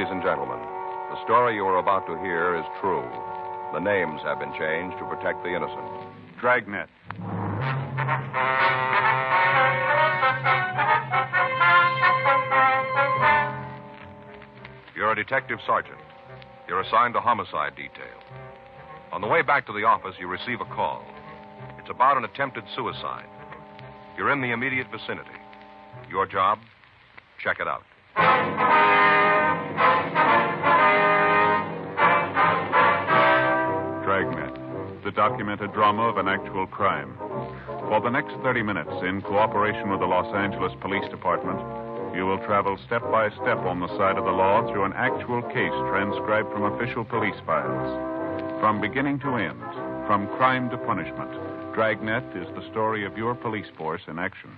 Ladies and gentlemen, the story you are about to hear is true. The names have been changed to protect the innocent. Dragnet. You're a detective sergeant. You're assigned to homicide detail. On the way back to the office, you receive a call. It's about an attempted suicide. You're in the immediate vicinity. Your job? Check it out. Dragnet, the documented drama of an actual crime. For the next 30 minutes, in cooperation with the Los Angeles Police Department, you will travel step by step on the side of the law through an actual case transcribed from official police files. From beginning to end, from crime to punishment, Dragnet is the story of your police force in action.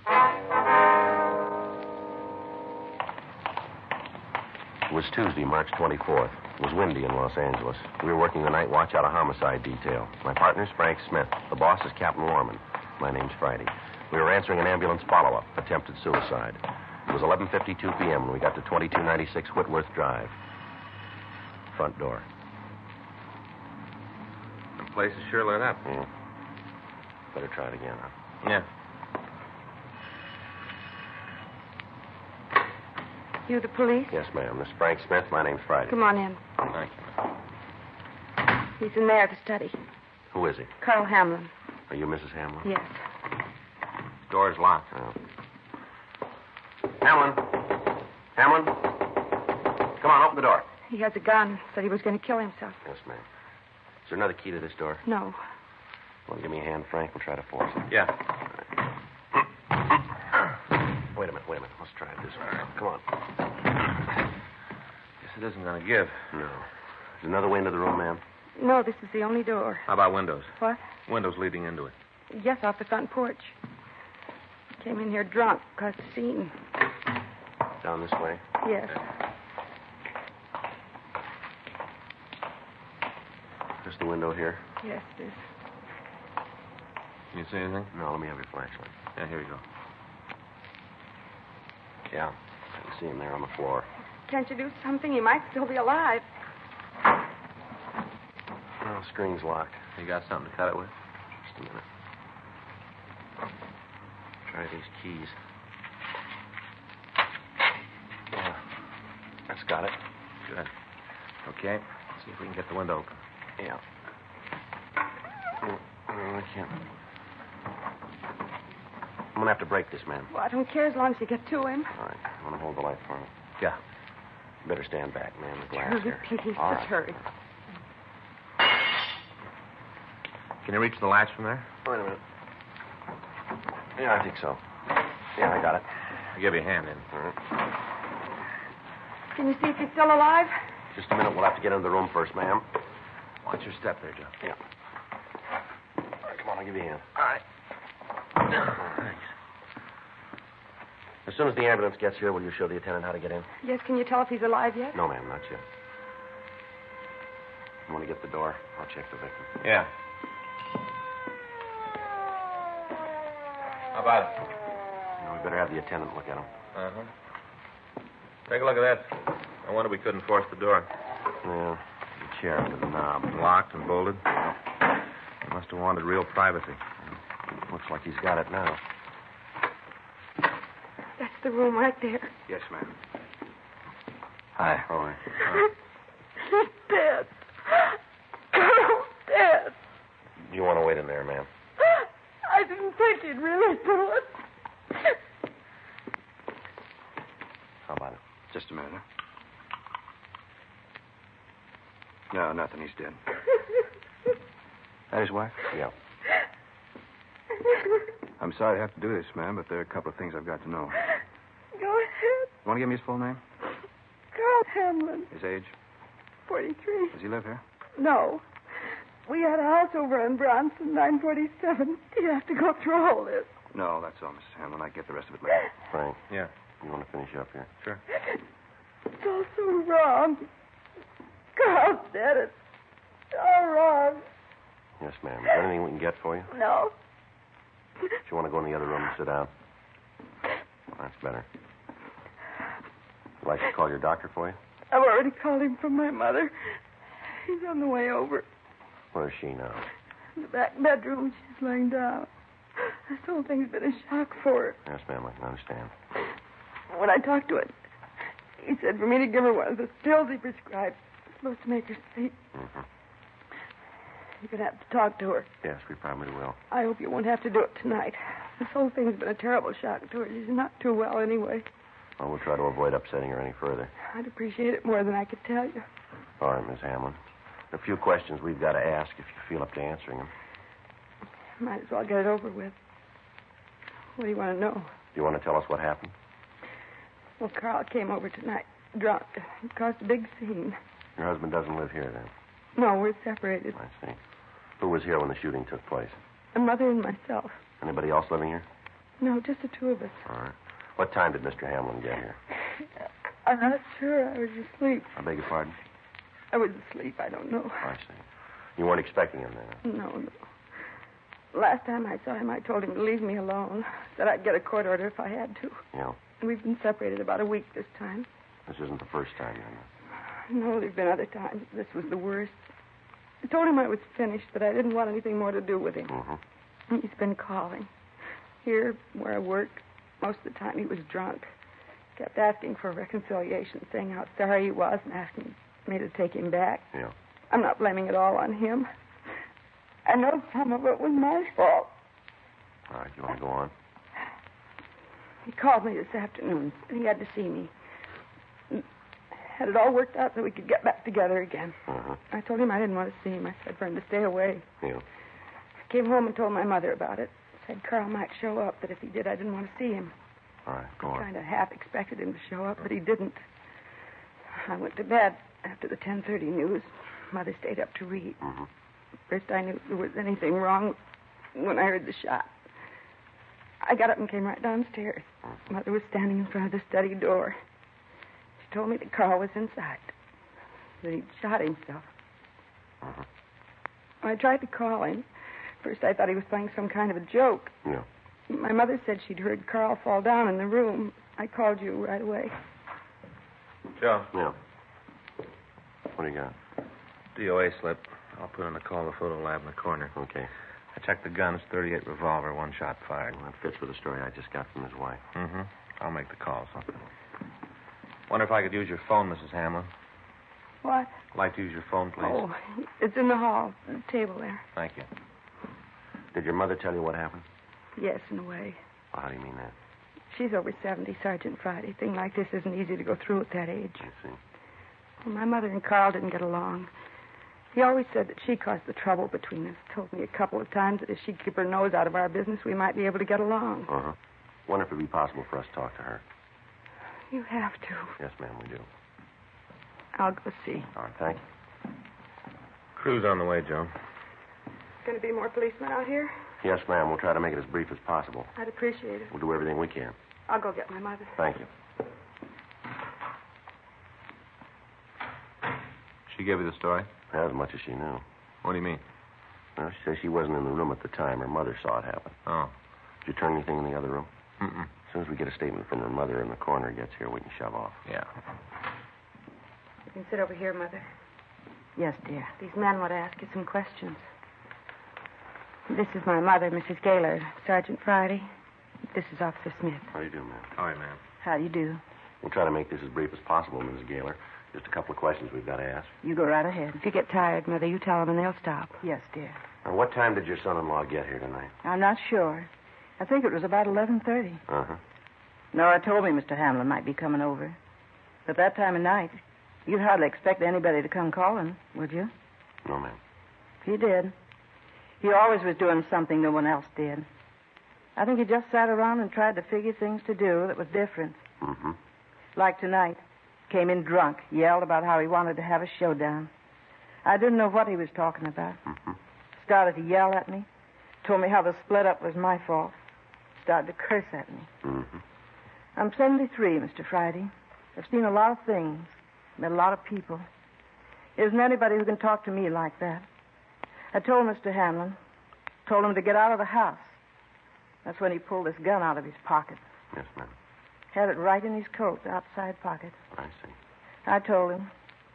It was Tuesday, March 24th. It was windy in Los Angeles. We were working the night watch out of homicide detail. My partner's Frank Smith. The boss is Captain Warman. My name's Friday. We were answering an ambulance follow-up, attempted suicide. It was 11:52 p.m. when we got to 2296 Whitworth Drive. Front door. The place is sure lit up. Yeah. Better try it again, huh? Yeah. You the police? Yes, ma'am. This is Frank Smith. My name's Friday. Come on in. Thank you. He's in there at the study. Who is he? Colonel Hamlin. Are you Mrs. Hamlin? Yes. Door's locked. Oh. Hamlin. Hamlin. Come on, open the door. He has a gun. Said he was going to kill himself. Yes, ma'am. Is there another key to this door? No. Want to give me a hand, Frank? We'll try to force it. Yeah. Wait a minute. Let's try it this way. Come on. Guess it isn't going to give. No. There's another way into the room, ma'am. No, this is the only door. How about windows? What? Windows leading into it. Yes, off the front porch. Came in here drunk, caused a scene. Down this way? Yes. Just the window here? Yes, it is. Can you see anything? No, let me have your flashlight. Yeah, here you go. Yeah. I can see him there on the floor. Can't you do something? He might still be alive. Well, screen's locked. You got something to cut it with? Just a minute. Try these keys. Yeah. That's got it. Good. Okay. Let's see if we can get the window open. Yeah. I can't. I'm going to have to break this, man. Well, I don't care as long as you get to him. All right. You want to hold the light for me? Yeah. You better stand back, man. The glass Hurry, here. please. All Just right. hurry. Can you reach the latch from there? Wait a minute. Yeah, I think so. Yeah, I got it. I'll give you a hand in. All right. Can you see if he's still alive? Just a minute. We'll have to get into the room first, ma'am. Watch your step there, Joe. Yeah. All right, come on. I'll give you a hand. All right. Thanks. As soon as the ambulance gets here, will you show the attendant how to get in? Yes, can you tell if he's alive yet? No, ma'am, not yet. You want to get the door? I'll check the victim. Yeah. How about it? No, we better have the attendant look at him. Uh-huh. Take a look at that. I wonder we couldn't force the door. Yeah, the chair with the knob. Locked and bolted. He must have wanted real privacy. Looks like he's got it now. That's the room right there. Yes, ma'am. Hi. All right. He's dead. Carl's dead. You want to wait in there, ma'am? I didn't think he'd really do it. How about it? Just a minute, huh? No, nothing. He's dead. That his wife? Yeah. I'm sorry to have to do this, ma'am, but there are a couple of things I've got to know. Go ahead. Want to give me his full name? Carl Hamlin, His age? 43. Does he live here? No. We had a house over in Bronson, 947. You have to go through all this. No, that's all, Mrs. Hamlin. I get the rest of it later. Frank, Yeah. you want to finish up here? Sure. It's all so wrong. Carl's dead. It's all wrong. Yes, ma'am. Is there anything we can get for you? No. If you want to go in the other room and sit down. That's better. Would you like to call your doctor for you? I've already called him from my mother. He's on the way over. Where's she now? In the back bedroom. She's laying down. This whole thing's been a shock for her. Yes, ma'am, I can understand. When I talked to her, he said for me to give her one of the pills he prescribed. It's supposed to make her sleep. Mm-hmm. You're going to have to talk to her. Yes, we probably will. I hope you won't have to do it tonight. This whole thing's been a terrible shock to her. She's not too well anyway. Well, we'll try to avoid upsetting her any further. I'd appreciate it more than I could tell you. All right, Miss Hamlin. A few questions we've got to ask if you feel up to answering them. Might as well get it over with. What do you want to know? Do you want to tell us what happened? Well, Carl came over tonight, drunk. He caused a big scene. Your husband doesn't live here, then? No, we're separated. I see. Who was here when the shooting took place? My mother and myself. Anybody else living here? No, just the two of us. All right. What time did Mr. Hamlin get here? I'm not sure. I was asleep. I beg your pardon? I was asleep. I don't know. I see. You weren't expecting him then? No. Last time I saw him, I told him to leave me alone. Said I'd get a court order if I had to. Yeah. We've been separated about a week this time. This isn't the first time, then? No, there've been other times. This was the worst. I told him I was finished, but I didn't want anything more to do with him. Mm-hmm. He's been calling. Here, where I work, most of the time he was drunk. Kept asking for reconciliation, saying how sorry he was and asking me to take him back. Yeah. I'm not blaming it all on him. I know some of it was my fault. All right, you want to go on? He called me this afternoon, and he had to see me. Had it all worked out so we could get back together again. Uh-huh. I told him I didn't want to see him. I said for him to stay away. Yeah. I came home and told my mother about it. Said Carl might show up, that if he did, I didn't want to see him. All right, go on. Kind of half expected him to show up, but he didn't. I went to bed after the 10:30 news. Mother stayed up to read. Mm-hmm. First I knew there was anything wrong when I heard the shot. I got up and came right downstairs. Mother was standing in front of the study door. She told me that Carl was inside, that he'd shot himself. Uh-huh. I tried to call him. First I thought he was playing some kind of a joke. Yeah. My mother said she'd heard Carl fall down in the room. I called you right away. Joe, Yeah. What do you got? DOA slip. I'll put in a call to the photo lab in the corner. Okay. I checked the guns, 38 revolver, one shot fired. Well, that fits with the story I just got from his wife. Mm-hmm. I'll make the call, something. Wonder if I could use your phone, Mrs. Hamlin. What? Like to use your phone, please. Oh, it's in the hall, on the table there. Thank you. Did your mother tell you what happened? Yes, in a way. Well, how do you mean that? She's over 70, Sergeant Friday. Thing like this isn't easy to go through at that age. I see. Well, my mother and Carl didn't get along. He always said that she caused the trouble between us. Told me a couple of times that if she'd keep her nose out of our business, we might be able to get along. Uh-huh. Wonder if it'd be possible for us to talk to her. You have to. Yes, ma'am, we do. I'll go see. All right, thank you. Crew's on the way, Joe. Going to be more policemen out here? Yes, ma'am, we'll try to make it as brief as possible. I'd appreciate it. We'll do everything we can. I'll go get my mother. Thank you. She gave you the story? As much as she knew. What do you mean? Well, she says she wasn't in the room at the time. Her mother saw it happen. Oh. Did you turn anything in the other room? Mm-mm. As soon as we get a statement from her mother and the coroner gets here, we can shove off. Yeah. You can sit over here, Mother. Yes, dear. These men want to ask you some questions. This is my mother, Mrs. Gaylor. Sergeant Friday. This is Officer Smith. How do you do, ma'am? All right, ma'am. How do you do? We'll try to make this as brief as possible, Mrs. Gaylor. Just a couple of questions we've got to ask. You go right ahead. If you get tired, Mother, you tell them and they'll stop. Yes, dear. Now, what time did your son-in-law get here tonight? I'm not sure. I think it was about 11:30. Uh-huh. Nora told me Mr. Hamlin might be coming over. But that time of night, you'd hardly expect anybody to come calling, would you? No, ma'am. He did. He always was doing something no one else did. I think he just sat around and tried to figure things to do that was different. Mm-hmm. Like tonight. Came in drunk, yelled about how he wanted to have a showdown. I didn't know what he was talking about. Mm-hmm. Started to yell at me. Told me how the split up was my fault. Started to curse at me. Mm-hmm. I'm 73, Mr. Friday. I've seen a lot of things. Met a lot of people. There isn't anybody who can talk to me like that. I told Mr. Hamlin. Told him to get out of the house. That's when he pulled this gun out of his pocket. Yes, ma'am. Had it right in his coat, outside pocket. I see. I told him.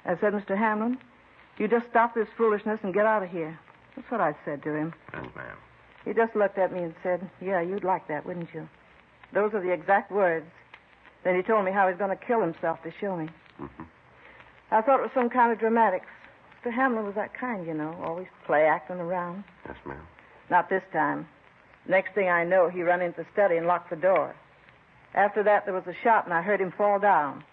I said, Mr. Hamlin, you just stop this foolishness and get out of here. That's what I said to him. Yes, ma'am. He just looked at me and said, yeah, you'd like that, wouldn't you? Those are the exact words. Then he told me how he's going to kill himself to show me. Mm-hmm. I thought it was some kind of dramatics. Mr. Hamlin was that kind, you know, always play acting around. Yes, ma'am. Not this time. Next thing I know, he ran into the study and locked the door. After that, there was a shot, and I heard him fall down.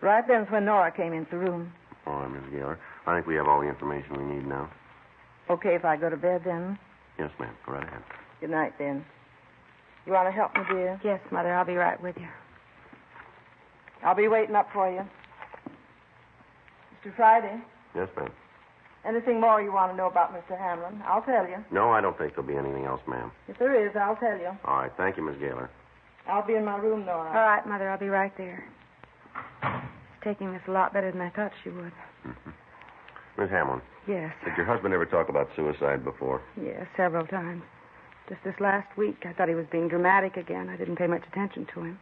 Right then's when Nora came into the room. All right, Miss Gaylor. I think we have all the information we need now. Okay, if I go to bed then? Yes, ma'am. Go right ahead. Good night, then. You want to help me, dear? Yes, Mother, I'll be right with you. I'll be waiting up for you. Mr. Friday, Yes, ma'am. anything more you want to know about Mr. Hamlin, I'll tell you. No, I don't think there'll be anything else, ma'am. If there is, I'll tell you. All right. Thank you, Miss Gaylor. I'll be in my room, Nora. All right, Mother, I'll be right there. She's taking this a lot better than I thought she would. Mm-hmm. Miss Hamlin, Yes. did your husband ever talk about suicide before? Yes, several times. Just this last week, I thought he was being dramatic again. I didn't pay much attention to him.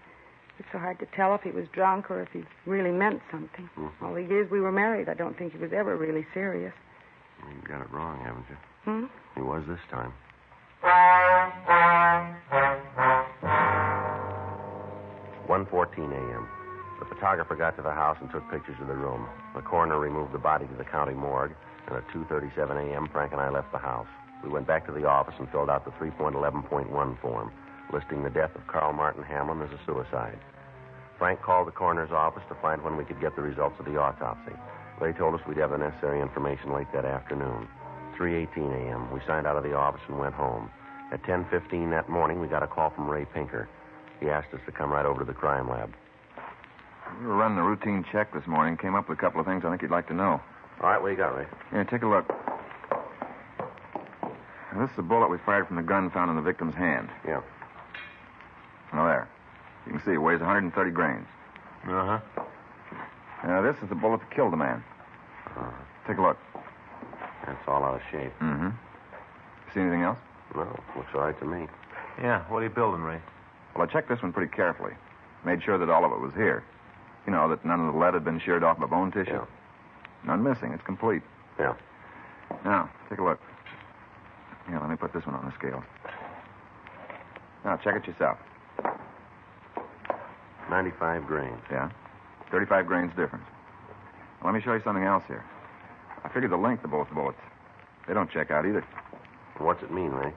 It's so hard to tell if he was drunk or if he really meant something. Mm-hmm. All the years we were married, I don't think he was ever really serious. You got it wrong, haven't you? Hmm? He was this time. 1:14 a.m. The photographer got to the house and took pictures of the room. The coroner removed the body to the county morgue, and at 2:37 a.m., Frank and I left the house. We went back to the office and filled out the 3.11.1 form, listing the death of Carl Martin Hamlin as a suicide. Frank called the coroner's office to find when we could get the results of the autopsy. They told us we'd have the necessary information late that afternoon. 3:18 a.m., we signed out of the office and went home. At 10:15 that morning, we got a call from Ray Pinker. He asked us to come right over to the crime lab. We were running a routine check this morning. Came up with a couple of things I think you'd like to know. All right, what do you got, Ray? Here, take a look. Now, this is a bullet we fired from the gun found in the victim's hand. Yeah. Now, there. You can see it weighs 130 grains. Uh-huh. Now, this is the bullet that killed the man. Take a look. That's all out of shape. Mm-hmm. See anything else? No, looks all right to me. Yeah, what are you building, Ray? Well, I checked this one pretty carefully. Made sure that all of it was here. You know, that none of the lead had been sheared off by bone tissue. Yeah. None missing. It's complete. Yeah. Now, take a look. Here, let me put this one on the scale. Now, check it yourself. 95 grains. Yeah? 35 grains difference. Now, let me show you something else here. I figured the length of both bullets. They don't check out either. What's it mean, Ray?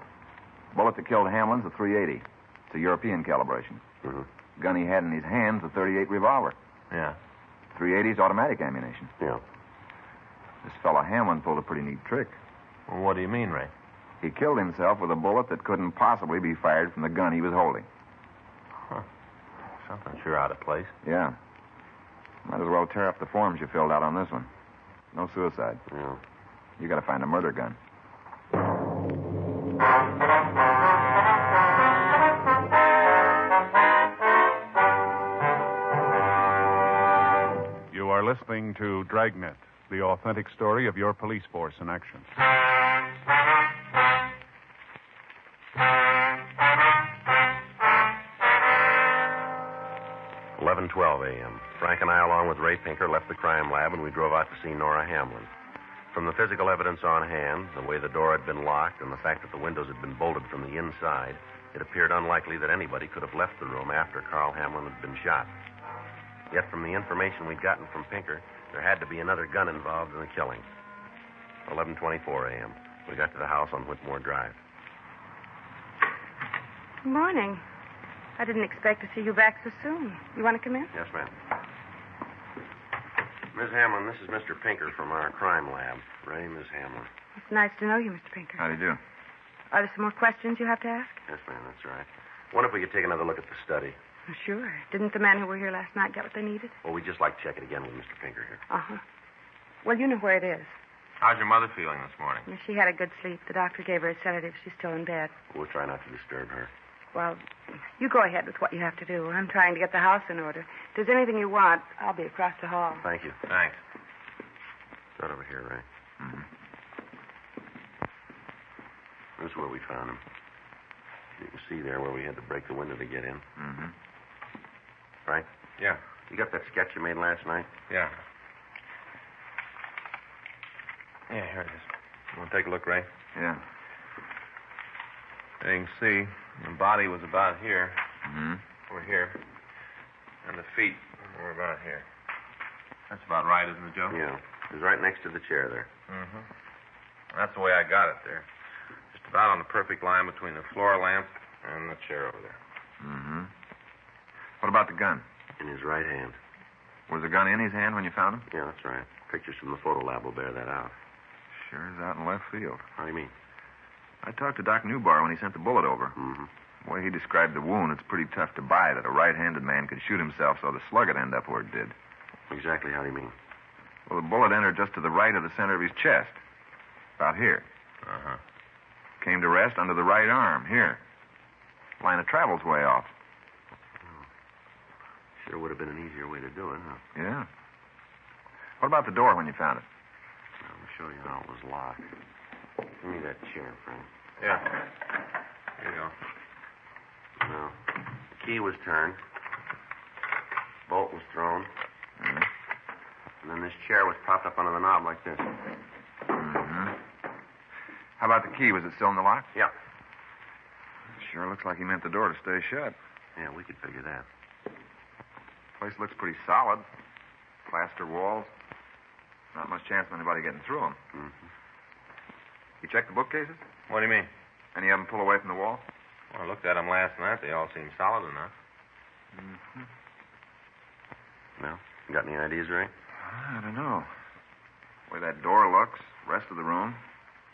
Bullet that killed Hamlin's a .380. It's a European calibration. Mm-hmm. Gun he had in his hand's a .38 revolver. Yeah. .380's automatic ammunition. Yeah. This fellow Hamlin pulled a pretty neat trick. Well, what do you mean, Ray? He killed himself with a bullet that couldn't possibly be fired from the gun he was holding. Huh. Something sure out of place. Yeah. Might as well tear up the forms you filled out on this one. No suicide. Yeah. You got to find a murder gun. You are listening to Dragnet, the authentic story of your police force in action. 11:12 a.m. Frank and I, along with Ray Pinker, left the crime lab and we drove out to see Nora Hamlin. From the physical evidence on hand, the way the door had been locked, and the fact that the windows had been bolted from the inside, it appeared unlikely that anybody could have left the room after Carl Hamlin had been shot. Yet from the information we'd gotten from Pinker, there had to be another gun involved in the killing. 11:24 a.m. We got to the house on Whitmore Drive. Good morning. I didn't expect to see you back so soon. You want to come in? Yes, ma'am. Miss Hamlin, this is Mr. Pinker from our crime lab. Ray, Miss Hamlin. It's nice to know you, Mr. Pinker. How do you do? Are there some more questions you have to ask? Yes, ma'am, that's right. Wonder if we could take another look at the study. Oh, sure. Didn't the men who were here last night get what they needed? Well, we'd just like to check it again with Mr. Pinker here. Uh-huh. Well, you know where it is. How's your mother feeling this morning? She had a good sleep. The doctor gave her a sedative. She's still in bed. We'll try not to disturb her. Well, you go ahead with what you have to do. I'm trying to get the house in order. If there's anything you want, I'll be across the hall. Thank you. Thanks. Start over here, Ray. Mm-hmm. This is where we found him. You can see there where we had to break the window to get in. Mm-hmm. Frank? Yeah. You got that sketch you made last night? Yeah. Yeah, here it is. You want to take a look, Ray? Yeah. There you can see the body was about here. Mm-hmm. Over here. And the feet were about here. That's about right, isn't it, Joe? Yeah. It was right next to the chair there. Mm-hmm. That's the way I got it there. Just about on the perfect line between the floor lamp and the chair over there. Mm-hmm. What about the gun? In his right hand. Was the gun in his hand when you found him? Yeah, that's right. Pictures from the photo lab will bear that out. Sure is out in left field. How do you mean? I talked to Doc Newbar when he sent the bullet over. Mm-hmm. The way he described the wound, it's pretty tough to buy that a right-handed man could shoot himself so the slug would end up where it did. Exactly how do you mean? Well, the bullet entered just to the right of the center of his chest. About here. Uh-huh. Came to rest under the right arm, here. Line of travel's way off. Sure would have been an easier way to do it, huh? Yeah. What about the door when you found it? I'll show you how it was locked. Give me that chair, Frank. Yeah. Here you go. No. The key was turned. Bolt was thrown. Mm-hmm. And then this chair was propped up under the knob like this. Mm-hmm. How about the key? Was it still in the lock? Yeah. Sure looks like he meant the door to stay shut. Yeah, we could figure that. Place looks pretty solid. Plaster walls. Not much chance of anybody getting through them. Mm-hmm. You checked the bookcases? What do you mean? Any of them pull away from the wall? Well, I looked at them last night. They all seem solid enough. Mm-hmm. Well, you got any ideas, Ray? I don't know. The way that door looks, rest of the room,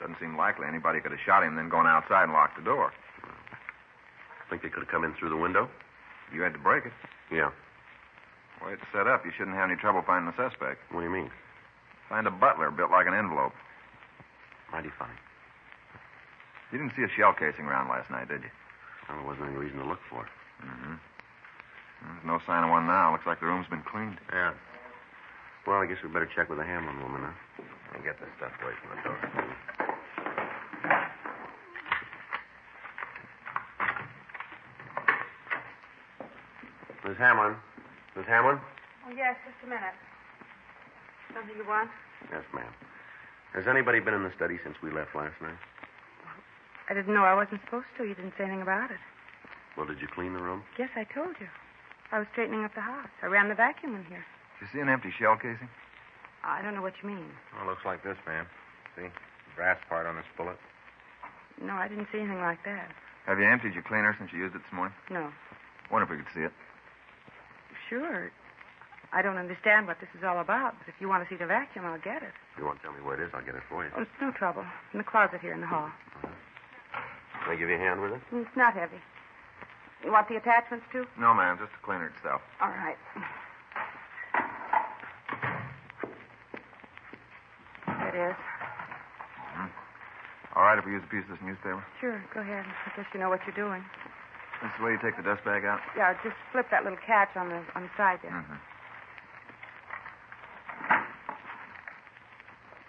doesn't seem likely anybody could have shot him, then gone outside and locked the door. Think they could have come in through the window? You had to break it. Yeah. The way it's set up, you shouldn't have any trouble finding the suspect. What do you mean? Find a butler built like an envelope. Mighty funny. You didn't see a shell casing around last night, did you? Well, there wasn't any reason to look for it. Mm-hmm. There's no sign of one now. Looks like the room's been cleaned. Yeah. Well, I guess we better check with the Hamlin woman, huh? Let me get this stuff away from the door. Miss Hamlin. Miss Hamlin? Oh, yes, just a minute. Something you want? Yes, ma'am. Has anybody been in the study since we left last night? I didn't know I wasn't supposed to. You didn't say anything about it. Well, did you clean the room? Yes, I told you. I was straightening up the house. I ran the vacuum in here. Did you see an empty shell casing? I don't know what you mean. Well, it looks like this, ma'am. See? The brass part on this bullet. No, I didn't see anything like that. Have you emptied your cleaner since you used it this morning? No. Wonder if we could see it. Sure. I don't understand what this is all about, but if you want to see the vacuum, I'll get it. If you want to tell me where it is, I'll get it for you. Oh, it's no trouble. In the closet here in the hall. Can I give you a hand with it? It's not heavy. You want the attachments, too? No, ma'am. Just the cleaner itself. All right. There it is. Mm-hmm. All right if we use a piece of this newspaper? Sure, go ahead. I guess you know what you're doing. That's the way you take the dust bag out? Yeah, just flip that little catch on the side there. Mm-hmm.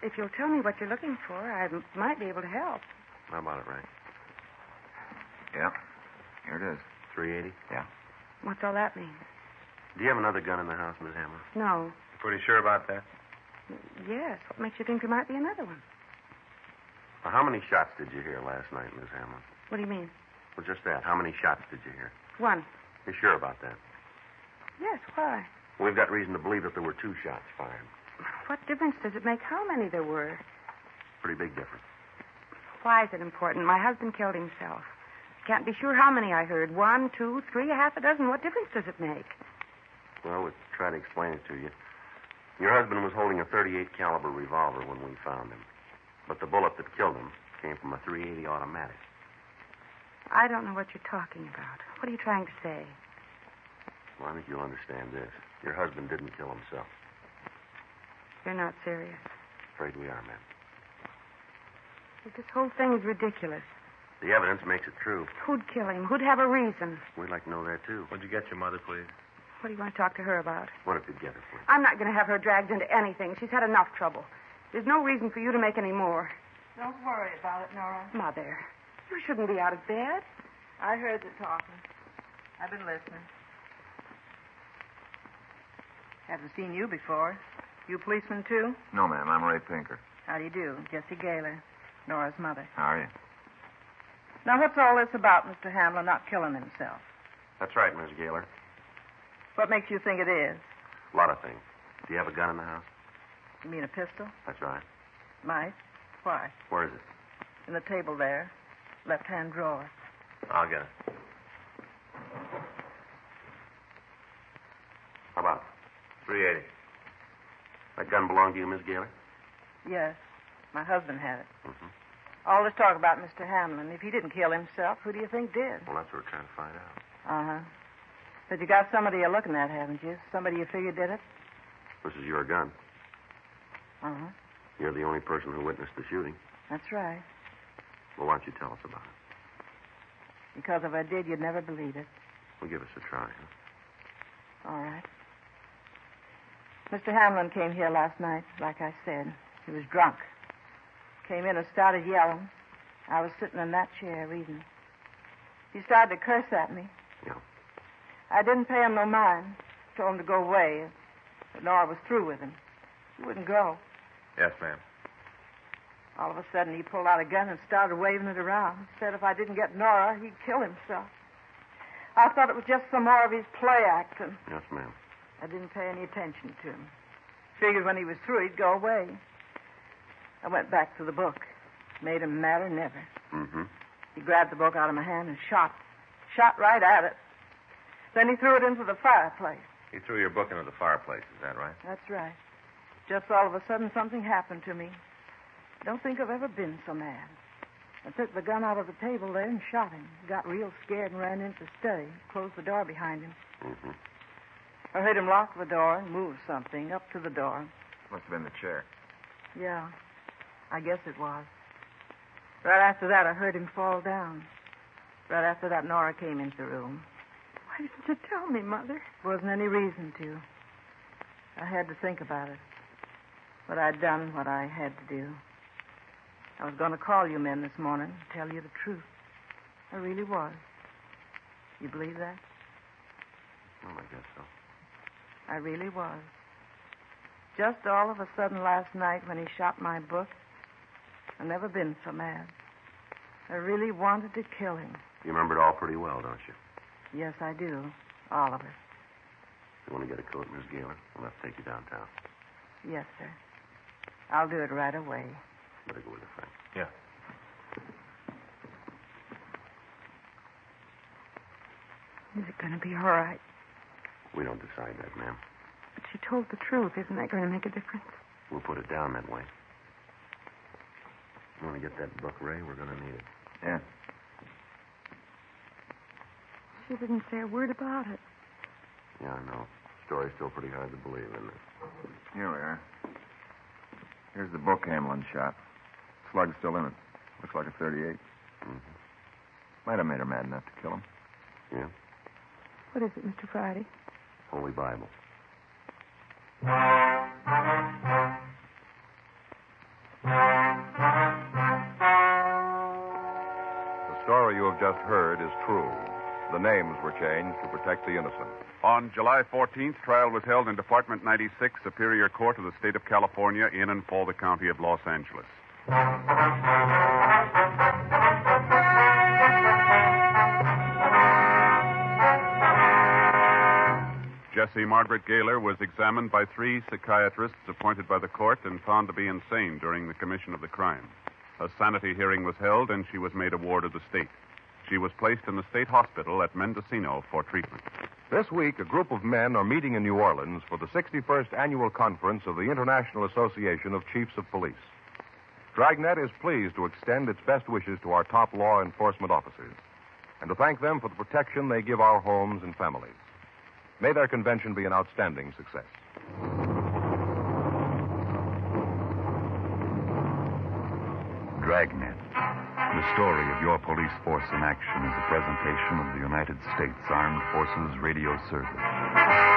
If you'll tell me what you're looking for, I might be able to help. How about it, Ray? Yeah. Here it is. 380? Yeah. What's all that mean? Do you have another gun in the house, Miss Hamlin? No. You pretty sure about that? Yes. What makes you think there might be another one? Well, how many shots did you hear last night, Miss Hamlin? What do you mean? Well, just that. How many shots did you hear? One. You sure about that? Yes, why? We've got reason to believe that there were 2 shots fired. What difference does it make how many there were? Pretty big difference. Why is it important? My husband killed himself. Can't be sure how many I heard. 1, 2, 3, half a dozen. What difference does it make? Well, we'll try to explain it to you. Your husband was holding a .38 caliber revolver when we found him. But the bullet that killed him came from a .380 automatic. I don't know what you're talking about. What are you trying to say? Well, I think you'll understand this. Your husband didn't kill himself. You're not serious. Afraid we are, ma'am. This whole thing is ridiculous. The evidence makes it true. Who'd kill him? Who'd have a reason? We'd like to know that, too. Would you get your mother, please? What do you want to talk to her about? What if you'd get her, please? I'm not going to have her dragged into anything. She's had enough trouble. There's no reason for you to make any more. Don't worry about it, Nora. Mother, you shouldn't be out of bed. I heard the talking. I've been listening. Haven't seen you before. You policeman, too? No, ma'am. I'm Ray Pinker. How do you do? Jessie Gaylor, Nora's mother. How are you? Now, what's all this about Mr. Hamlin not killing himself? That's right, Miss Gaylor. What makes you think it is? A lot of things. Do you have a gun in the house? You mean a pistol? That's right. Might. Why? Where is it? In the table there. Left-hand drawer. I'll get it. How about it? $3.80. That gun belong to you, Miss Gaylor? Yes. My husband had it. Mm-hmm. All this talk about Mr. Hamlin. If he didn't kill himself, who do you think did? Well, that's what we're trying to find out. Uh-huh. But you got somebody you're looking at, haven't you? Somebody you figure did it? This is your gun. Uh-huh. You're the only person who witnessed the shooting. That's right. Well, why don't you tell us about it? Because if I did, you'd never believe it. Well, give us a try, huh? All right. Mr. Hamlin came here last night, like I said. He was drunk. Came in and started yelling. I was sitting in that chair reading. He started to curse at me. Yeah. I didn't pay him no mind. Told him to go away. But Nora was through with him. He wouldn't go. Yes, ma'am. All of a sudden, he pulled out a gun and started waving it around. Said if I didn't get Nora, he'd kill himself. I thought it was just some more of his play acting. Yes, ma'am. I didn't pay any attention to him. Figured when he was through, he'd go away. I went back to the book. Made him madder than ever. Mm-hmm. He grabbed the book out of my hand and shot. Shot right at it. Then he threw it into the fireplace. You threw your book into the fireplace, is that right? That's right. Just all of a sudden, something happened to me. Don't think I've ever been so mad. I took the gun out of the table there and shot him. Got real scared and ran into the study. Closed the door behind him. Mm-hmm. I heard him lock the door and move something up to the door. Must have been the chair. Yeah, I guess it was. Right after that, I heard him fall down. Right after that, Nora came into the room. Why didn't you tell me, Mother? There wasn't any reason to. I had to think about it. But I'd done what I had to do. I was going to call you men this morning and tell you the truth. I really was. You believe that? Well, I guess so. I really was. Just all of a sudden last night when he shot my book, I've never been so mad. I really wanted to kill him. You remember it all pretty well, don't you? Yes, I do. All of it. You want to get a coat, Miss Gaylor? We'll have to take you downtown. Yes, sir. I'll do it right away. Better go with a friend. Yeah. Is it going to be all right? We don't decide that, ma'am. But she told the truth. Isn't that going to make a difference? We'll put it down that way. You want to get that book, Ray? We're going to need it. Yeah. She didn't say a word about it. Yeah, I know. Story's still pretty hard to believe, isn't it? Here we are. Here's the book Hamlin shot. Slug's still in it. Looks like a 38. Mm-hmm. Might have made her mad enough to kill him. Yeah? What is it, Mr. Friday? Holy Bible. The story you have just heard is true. The names were changed to protect the innocent. On July 14th, trial was held in Department 96, Superior Court of the State of California, in and for the County of Los Angeles. Jessie Margaret Gaylor was examined by 3 psychiatrists appointed by the court and found to be insane during the commission of the crime. A sanity hearing was held, and she was made a ward of the state. She was placed in the state hospital at Mendocino for treatment. This week, a group of men are meeting in New Orleans for the 61st Annual Conference of the International Association of Chiefs of Police. Dragnet is pleased to extend its best wishes to our top law enforcement officers and to thank them for the protection they give our homes and families. May their convention be an outstanding success. Dragnet. The story of your police force in action is a presentation of the United States Armed Forces Radio Service.